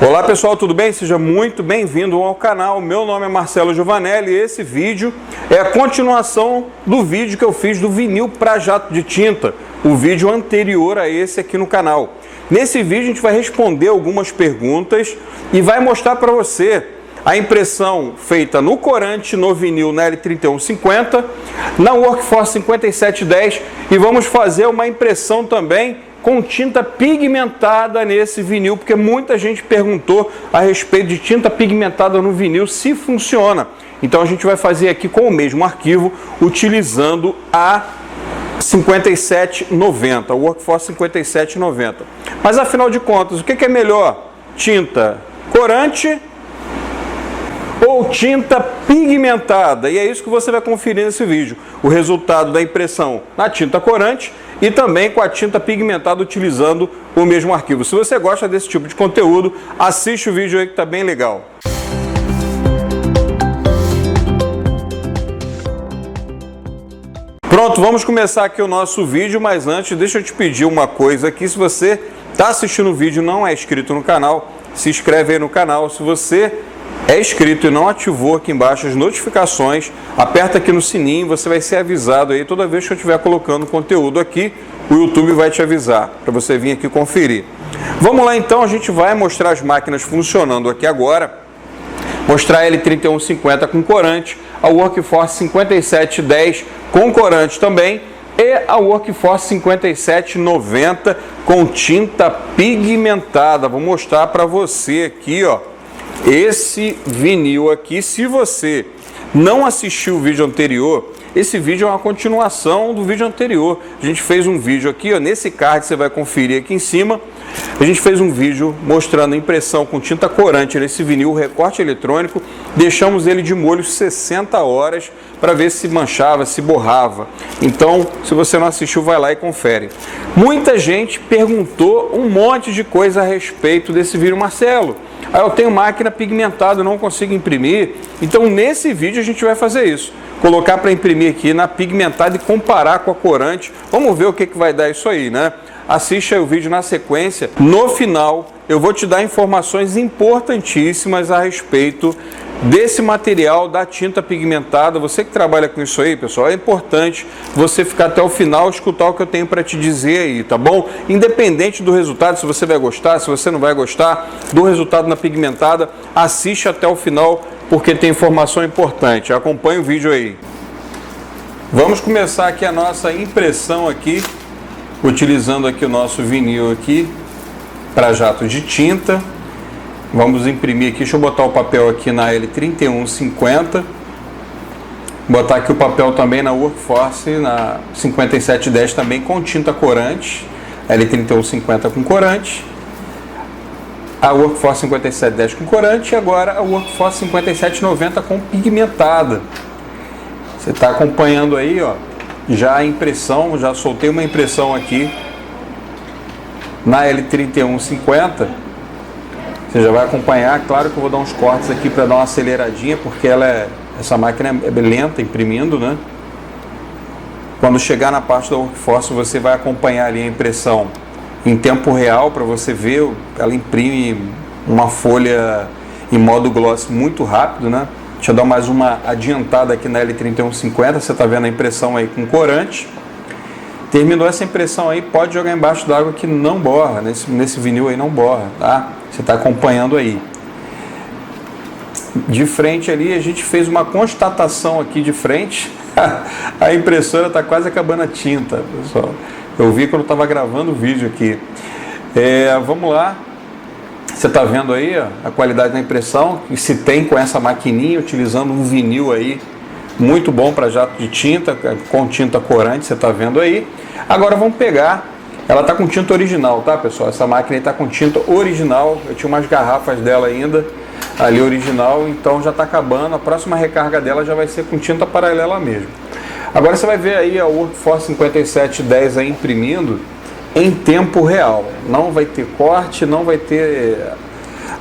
Olá pessoal, tudo bem? Seja muito bem-vindo ao canal. Meu nome é Marcelo Giovanelli e esse vídeo é a continuação do vídeo que eu fiz do vinil para jato de tinta, o vídeo anterior a esse aqui no canal. Nesse vídeo a gente vai responder algumas perguntas e vai mostrar para você a impressão feita no corante, no vinil, na L3150, na Workforce 5710 e vamos fazer uma impressão também com tinta pigmentada nesse vinil, porque muita gente perguntou a respeito de tinta pigmentada no vinil, se funciona. Então a gente vai fazer aqui com o mesmo arquivo, utilizando a 5790, o Workforce 5790. Mas afinal de contas, o que é melhor? Tinta corante ou tinta pigmentada? E é isso que você vai conferir nesse vídeo. O resultado da impressão na tinta corante e também com a tinta pigmentada utilizando o mesmo arquivo. Se você gosta desse tipo de conteúdo, assiste o vídeo aí que está bem legal. Pronto, vamos começar aqui o nosso vídeo, mas antes deixa eu te pedir uma coisa aqui. Se você está assistindo o vídeo e não é inscrito no canal, se inscreve aí no canal. Se você é inscrito e não ativou aqui embaixo as notificações, aperta aqui no sininho, você vai ser avisado aí toda vez que eu estiver colocando conteúdo aqui, o YouTube vai te avisar para você vir aqui conferir. Vamos lá então, a gente vai mostrar as máquinas funcionando aqui agora, mostrar a L3150 com corante, a Workforce 5710 com corante também e a Workforce 5790 com tinta pigmentada. Vou mostrar para você aqui, ó. Esse vinil aqui, se você não assistiu o vídeo anterior, esse vídeo é uma continuação do vídeo anterior. A gente fez um vídeo aqui, ó, nesse card você vai conferir aqui em cima. A gente fez um vídeo mostrando a impressão com tinta corante nesse vinil, recorte eletrônico. Deixamos ele de molho 60 horas para ver se manchava, se borrava. Então, se você não assistiu, vai lá e confere. Muita gente perguntou um monte de coisa a respeito desse vinil. Marcelo, eu tenho máquina pigmentada, não consigo imprimir. Então, nesse vídeo a gente vai fazer isso. Colocar para imprimir aqui na pigmentada e comparar com a corante. Vamos ver o que vai dar isso aí, né? Assiste aí o vídeo na sequência. No final, eu vou te dar informações importantíssimas a respeito desse material da tinta pigmentada. Você que trabalha com isso aí, pessoal, é importante você ficar até o final e escutar o que eu tenho para te dizer aí, tá bom? Independente do resultado, se você vai gostar, se você não vai gostar do resultado na pigmentada, assiste até o final porque tem informação importante. Acompanhe o vídeo aí. Vamos começar aqui a nossa impressão aqui, utilizando aqui o nosso vinil aqui para jato de tinta. Vamos imprimir aqui, deixa eu botar o papel aqui na L3150, botar aqui o papel também na Workforce, na 5710 também com tinta corante, L3150 com corante, a Workforce 5710 com corante e agora a Workforce 5790 com pigmentada. Você está acompanhando aí, ó, já a impressão, já soltei uma impressão aqui na L3150. Você já vai acompanhar, claro que eu vou dar uns cortes aqui para dar uma aceleradinha, porque essa máquina é lenta imprimindo, né? Quando chegar na parte da Workforce, você vai acompanhar ali a impressão em tempo real para você ver. Ela imprime uma folha em modo gloss muito rápido, né? Deixa eu dar mais uma adiantada aqui na L3150, você está vendo a impressão aí com corante. Terminou essa impressão aí, pode jogar embaixo d'água que não borra, nesse vinil aí não borra, tá? Você está acompanhando aí. De frente ali, a gente fez uma constatação aqui de frente. A impressora está quase acabando a tinta, pessoal. Eu vi quando eu estava gravando o vídeo aqui. Vamos lá. Você está vendo aí, ó, a qualidade da impressão que se tem com essa maquininha, utilizando um vinil aí muito bom para jato de tinta, com tinta corante, você está vendo aí. Agora vamos pegar, ela está com tinta original, tá pessoal? Essa máquina está com tinta original, eu tinha umas garrafas dela ainda, ali original, então já está acabando. A próxima recarga dela já vai ser com tinta paralela mesmo. Agora você vai ver aí a Workforce 5710 aí imprimindo em tempo real. Não vai ter corte, não vai ter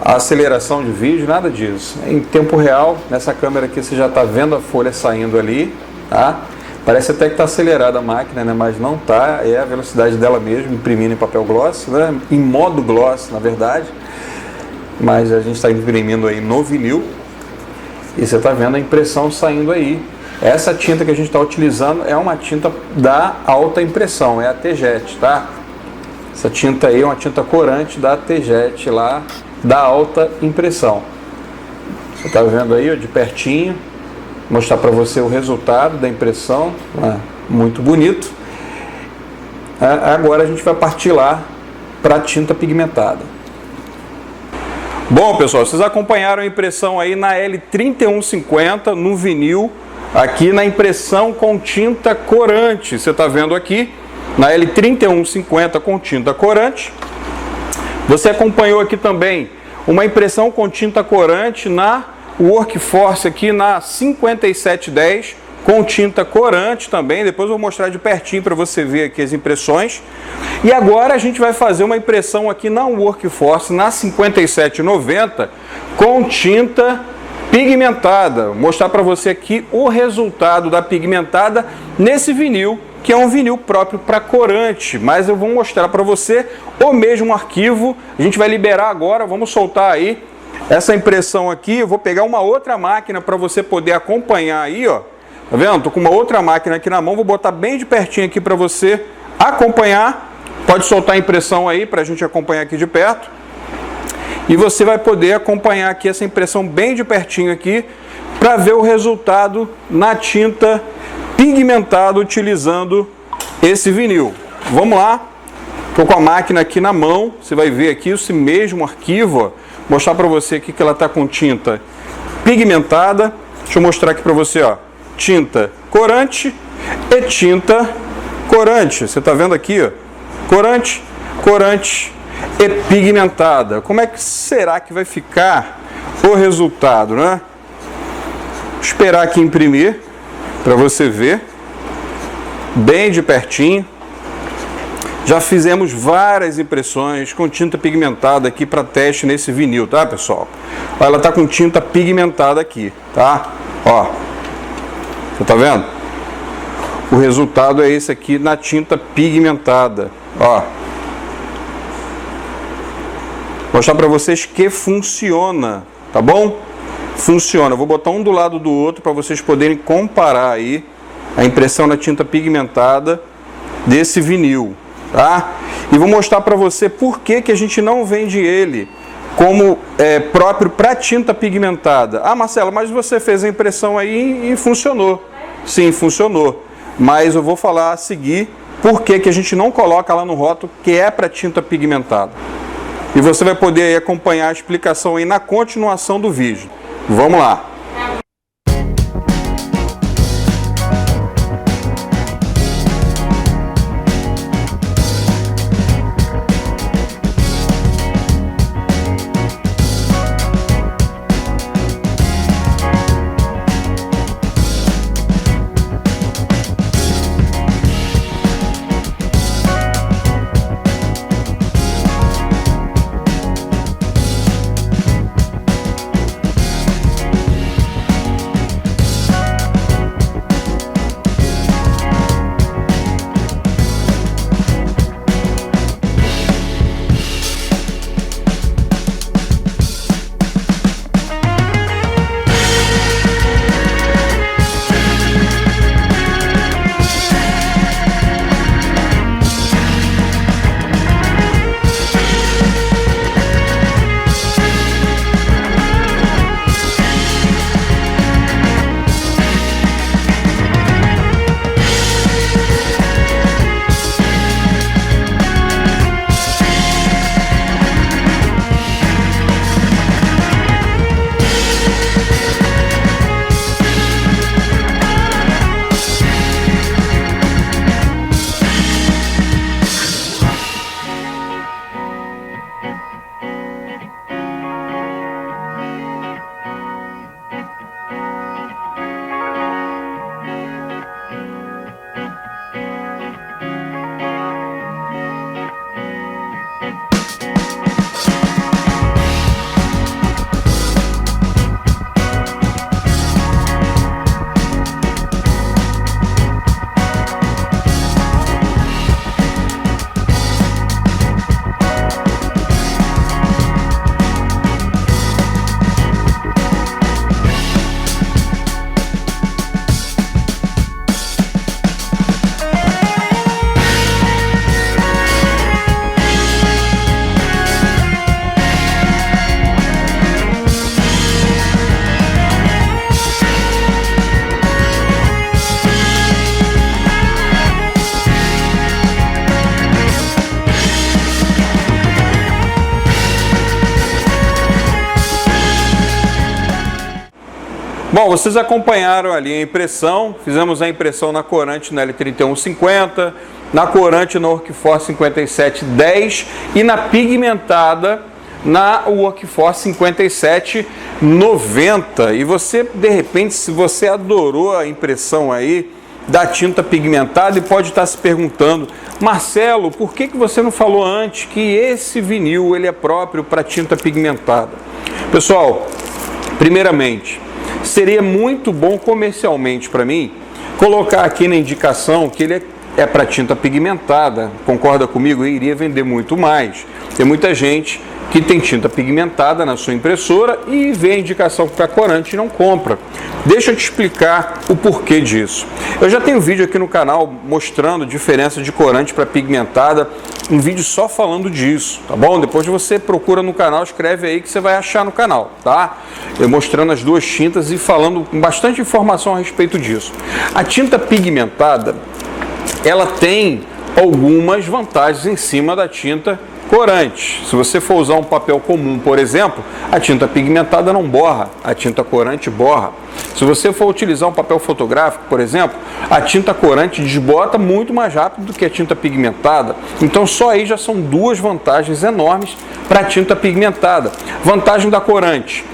a aceleração de vídeo, nada disso. Em tempo real, nessa câmera aqui você já está vendo a folha saindo ali, tá? Parece até que está acelerada a máquina, né? Mas não está, é a velocidade dela mesmo, imprimindo em papel gloss, né? Em modo gloss, na verdade. mas a gente está imprimindo aí no vinil e você está vendo a impressão saindo aí. Essa tinta que a gente está utilizando é uma tinta da alta impressão, é a T-Jet, tá? Essa tinta aí é uma tinta corante da T-Jet lá, da alta impressão. Você está vendo aí, ó, de pertinho, mostrar para você o resultado da impressão, muito bonito. Agora a gente vai partir lá para a tinta pigmentada. Bom, pessoal, vocês acompanharam a impressão aí na L3150 no vinil, aqui na impressão com tinta corante. Você está vendo aqui na L3150 com tinta corante. Você acompanhou aqui também uma impressão com tinta corante na Workforce aqui na 5710 com tinta corante também. Depois eu vou mostrar de pertinho para você ver aqui as impressões. E agora a gente vai fazer uma impressão aqui na Workforce na 5790 com tinta pigmentada. Vou mostrar para você aqui o resultado da pigmentada nesse vinil, que é um vinil próprio para corante, mas eu vou mostrar para você o mesmo arquivo. A gente vai liberar agora, vamos soltar aí essa impressão aqui. Eu vou pegar uma outra máquina para você poder acompanhar aí, ó. Tá vendo? Tô com uma outra máquina aqui na mão, vou botar bem de pertinho aqui para você acompanhar. Pode soltar a impressão aí para a gente acompanhar aqui de perto. E você vai poder acompanhar aqui essa impressão bem de pertinho aqui para ver o resultado na tinta pigmentada utilizando esse vinil. Vamos lá. Estou com a máquina aqui na mão. Você vai ver aqui esse mesmo arquivo, ó. Mostrar para você aqui que ela está com tinta pigmentada. Deixa eu mostrar aqui para você, ó. Tinta corante e tinta corante. Você está vendo aqui, ó. Corante, corante e pigmentada. Como é que será que vai ficar o resultado, né? Vou esperar aqui imprimir para você ver bem de pertinho. Já fizemos várias impressões com tinta pigmentada aqui para teste nesse vinil, tá, pessoal? Ó, ela tá com tinta pigmentada aqui, tá? Ó, você tá vendo? O resultado é esse aqui na tinta pigmentada, ó. Vou mostrar para vocês que funciona, tá bom? Funciona. Eu vou botar um do lado do outro para vocês poderem comparar aí a impressão na tinta pigmentada desse vinil, tá? E vou mostrar para você por que que a gente não vende ele como próprio para tinta pigmentada. Ah, Marcelo, mas você fez a impressão aí e funcionou. Sim, funcionou. Mas eu vou falar a seguir por que que a gente não coloca lá no rótulo que é para tinta pigmentada. E você vai poder aí acompanhar a explicação aí na continuação do vídeo. Vamos lá! Bom, vocês acompanharam ali a impressão, fizemos a impressão na corante na L3150, na corante na Workforce 5710 e na pigmentada na Workforce 5790. E você, de repente, se você adorou a impressão aí da tinta pigmentada e pode estar se perguntando: Marcelo, por que você não falou antes que esse vinil ele é próprio para tinta pigmentada? Pessoal, primeiramente, seria muito bom comercialmente para mim colocar aqui na indicação que ele é para tinta pigmentada. Concorda comigo? Eu iria vender muito mais. Tem muita gente que tem tinta pigmentada na sua impressora e vê a indicação para corante e não compra. Deixa eu te explicar o porquê disso. Eu já tenho vídeo aqui no canal mostrando diferença de corante para pigmentada, um vídeo só falando disso, tá bom? Depois você procura no canal, escreve aí que você vai achar no canal, tá? Eu mostrando as duas tintas e falando com bastante informação a respeito disso. A tinta pigmentada, ela tem algumas vantagens em cima da tinta corante. Se você for usar um papel comum, por exemplo, a tinta pigmentada não borra, a tinta corante borra. Se você for utilizar um papel fotográfico, por exemplo, a tinta corante desbota muito mais rápido do que a tinta pigmentada. Então só aí já são duas vantagens enormes para a tinta pigmentada. Vantagem da corante: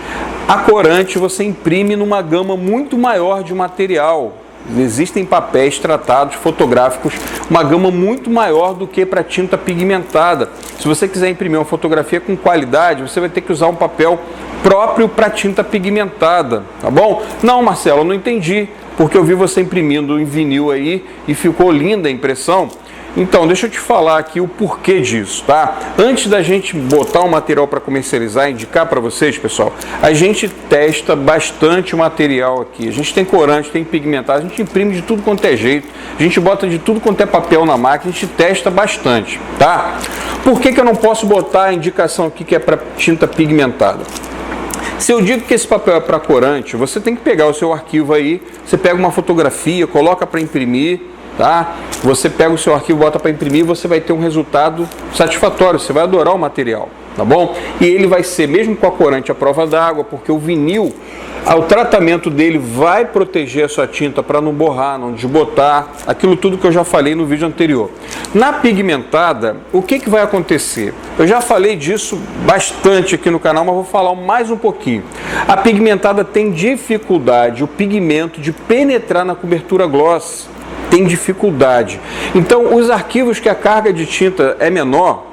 a corante você imprime numa gama muito maior de material. Existem papéis tratados fotográficos, uma gama muito maior do que para tinta pigmentada. Se você quiser imprimir uma fotografia com qualidade, você vai ter que usar um papel próprio para tinta pigmentada, tá bom? Não, Marcelo, eu não entendi, porque eu vi você imprimindo em vinil aí e ficou linda a impressão. Então, deixa eu te falar aqui o porquê disso, tá? Antes da gente botar o material para comercializar, indicar para vocês, pessoal, a gente testa bastante o material aqui. A gente tem corante, tem pigmentado, a gente imprime de tudo quanto é jeito, a gente bota de tudo quanto é papel na máquina, a gente testa bastante, tá? Por que eu não posso botar a indicação aqui que é para tinta pigmentada? Se eu digo que esse papel é para corante, você tem que pegar o seu arquivo aí, você pega uma fotografia, coloca para imprimir, tá? Você pega o seu arquivo, bota para imprimir, você vai ter um resultado satisfatório, você vai adorar o material, tá bom? E ele vai ser, mesmo com a corante, à prova d'água, porque o vinil, o tratamento dele vai proteger a sua tinta para não borrar, não desbotar, aquilo tudo que eu já falei no vídeo anterior. Na pigmentada, o que vai acontecer? Eu já falei disso bastante aqui no canal, mas vou falar mais um pouquinho. A pigmentada tem dificuldade, o pigmento, de penetrar na cobertura gloss. Tem dificuldade. Então, os arquivos que a carga de tinta é menor,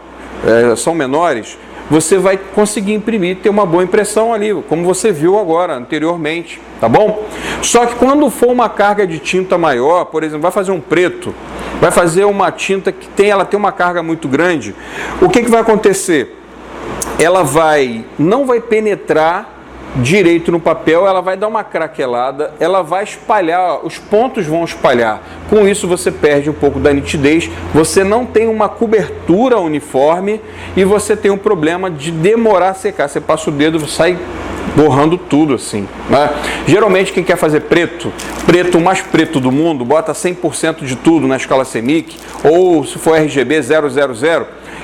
são menores, você vai conseguir imprimir, ter uma boa impressão ali, como você viu agora, anteriormente, tá bom? Só que quando for uma carga de tinta maior, por exemplo, vai fazer um preto, vai fazer uma tinta que ela tem uma carga muito grande, o que vai acontecer? Ela não vai penetrar direito no papel, ela vai dar uma craquelada, ela vai espalhar, os pontos vão espalhar. Com isso você perde um pouco da nitidez, você não tem uma cobertura uniforme e você tem um problema de demorar a secar. Você passa o dedo, sai borrando tudo assim, né? Geralmente quem quer fazer preto, o mais preto do mundo, bota 100% de tudo na escala CMYK, ou se for RGB 000,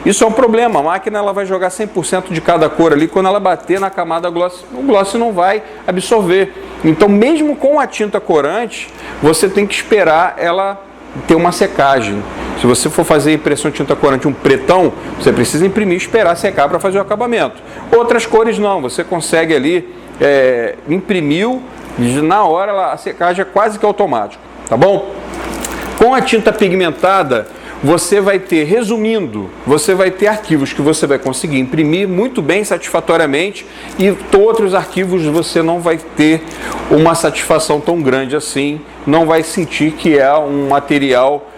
isso é um problema. A máquina ela vai jogar 100% de cada cor ali, quando ela bater na camada gloss, o gloss não vai absorver. Então, mesmo com a tinta corante, você tem que esperar ela ter uma secagem. Se você for fazer impressão de tinta corante, um pretão, você precisa imprimir e esperar secar para fazer o acabamento. Outras cores não, você consegue ali, imprimiu, na hora a secagem é quase que automática, tá bom? Com a tinta pigmentada, você vai ter, resumindo, você vai ter arquivos que você vai conseguir imprimir muito bem, satisfatoriamente, e outros arquivos você não vai ter uma satisfação tão grande assim, não vai sentir que é um material,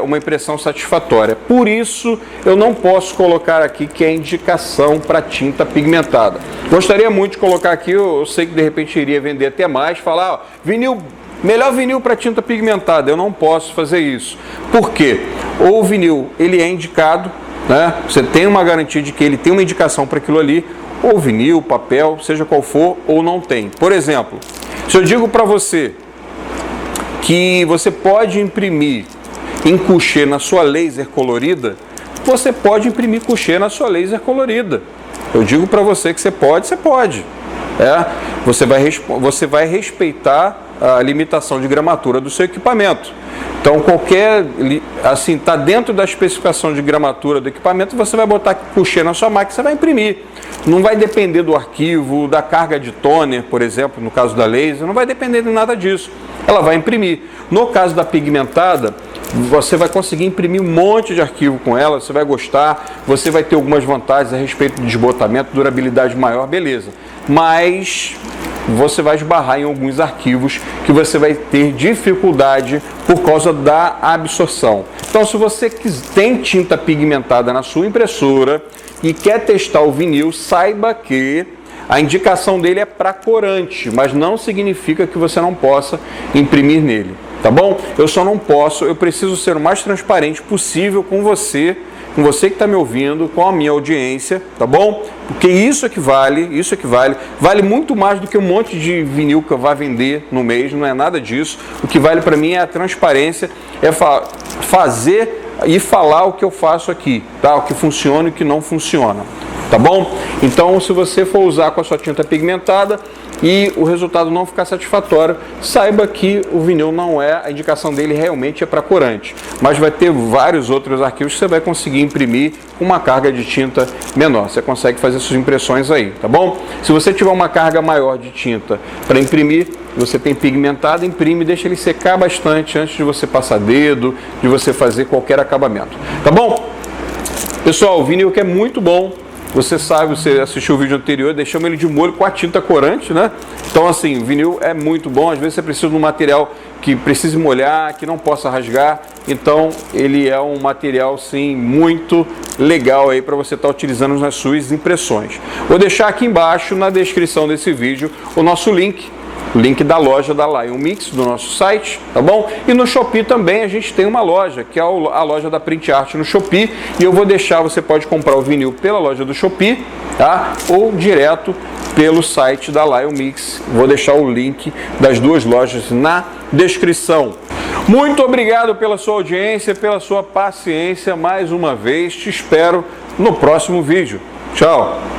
uma impressão satisfatória. Por isso, eu não posso colocar aqui que é indicação para tinta pigmentada. Gostaria muito de colocar aqui, eu sei que de repente iria vender até mais, falar, ó, vinil, melhor vinil para tinta pigmentada. Eu não posso fazer isso. Por quê? O vinil, ele é indicado, né? Você tem uma garantia de que ele tem uma indicação para aquilo ali, ou vinil, papel, seja qual for, ou não tem. Por exemplo, se eu digo para você que você pode imprimir em couché na sua laser colorida, você pode imprimir couché na sua laser colorida. Eu digo para você que você pode, você vai respeitar a limitação de gramatura do seu equipamento. Então, assim, está dentro da especificação de gramatura do equipamento, você vai botar puxê na sua máquina, você vai imprimir. Não vai depender do arquivo, da carga de toner, por exemplo, no caso da laser, não vai depender de nada disso. Ela vai imprimir. No caso da pigmentada, você vai conseguir imprimir um monte de arquivo com ela, você vai gostar, você vai ter algumas vantagens a respeito de desbotamento, durabilidade maior, beleza. Mas você vai esbarrar em alguns arquivos que você vai ter dificuldade por causa da absorção. Então, se você tem tinta pigmentada na sua impressora e quer testar o vinil, saiba que a indicação dele é para corante, mas não significa que você não possa imprimir nele, tá bom? Eu preciso ser o mais transparente possível com você que está me ouvindo, com a minha audiência, tá bom? Porque isso vale muito mais do que um monte de vinil que eu vá vender no mês, não é nada disso. O que vale para mim é a transparência, é fazer e falar o que eu faço aqui, tá? O que funciona e o que não funciona, tá bom? Então, se você for usar com a sua tinta pigmentada e o resultado não ficar satisfatório, saiba que o vinil não é, a indicação dele realmente é para corante, mas vai ter vários outros arquivos que você vai conseguir imprimir com uma carga de tinta menor. Você consegue fazer suas impressões aí, tá bom? Se você tiver uma carga maior de tinta para imprimir, você tem pigmentado, imprime, deixa ele secar bastante antes de você passar dedo, de você fazer qualquer acabamento, tá bom? Pessoal, o vinil que é muito bom. Você sabe, você assistiu o vídeo anterior, deixamos ele de molho com a tinta corante, né? Então, assim, o vinil é muito bom. Às vezes você precisa de um material que precise molhar, que não possa rasgar. Então, ele é um material, sim, muito legal aí para você estar utilizando nas suas impressões. Vou deixar aqui embaixo, na descrição desse vídeo, o nosso link da loja da Lion Mix, do nosso site, tá bom? E no Shopee também a gente tem uma loja, que é a loja da Print Art no Shopee, e eu vou deixar, você pode comprar o vinil pela loja do Shopee, tá? Ou direto pelo site da Lion Mix. Vou deixar o link das duas lojas na descrição. Muito obrigado pela sua audiência, pela sua paciência mais uma vez. Te espero no próximo vídeo. Tchau!